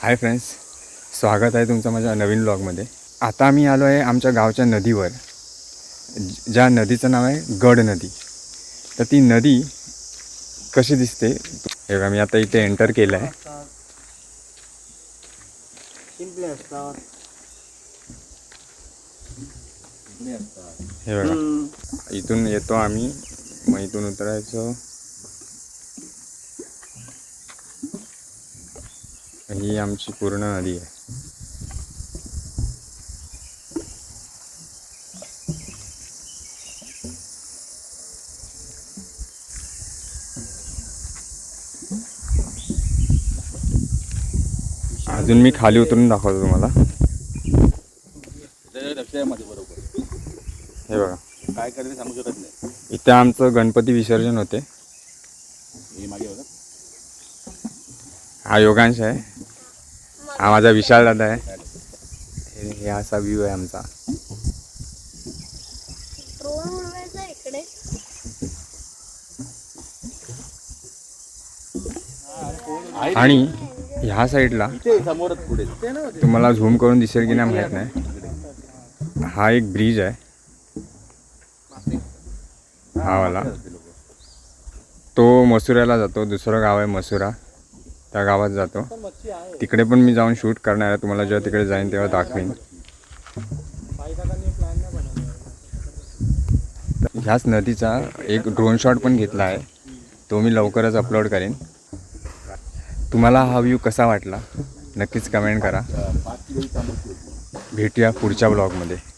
Hi friends, स्वागत आहे तुमचं माझ्या नवीन व्लॉगमध्ये। आता आम्ही आलो आहे आमच्या गावच्या नदीवर, ज्या नदीचं नाव आहे गड नदी। तर ती नदी कशी दिसते हे बघा, मी आता इथे एंटर केलं आहे। हे बघा, इथून येतो आम्ही, मग इथून उतरायचं। ही आमची पूर्ण नदी आहे। अजून मी खाली उतरून दाखवतो तुम्हाला। हे बघा, काय करायचं सांगू शकत नाही। इथे आमचं गणपती विसर्जन होते। हा योगांश आहे, हा माझा विशाल दादा आहे। हे असा व्ह्यू आहे आमचा। आणि ह्या साईडला समोरच पुढे तुम्हाला झूम करून दिसेल की नाही माहीत नाही, हा एक ब्रिज आहे। हा वाला तो मसुऱ्याला जातो, दुसरं गाव आहे मसुरा, त्या गावात जातो। तिकडे पण मी जाऊन शूट करणार आहे, तुम्हाला जेव्हा तिकडे जाईन तेव्हा दाखवीन। ह्याच नदीचा एक ड्रोन शॉट पण घेतला आहे, तो मी लवकरच अपलोड करेन। तुम्हाला हा व्ह्यू कसा वाटला नक्कीच कमेंट करा। भेटूया पुढच्या ब्लॉगमध्ये।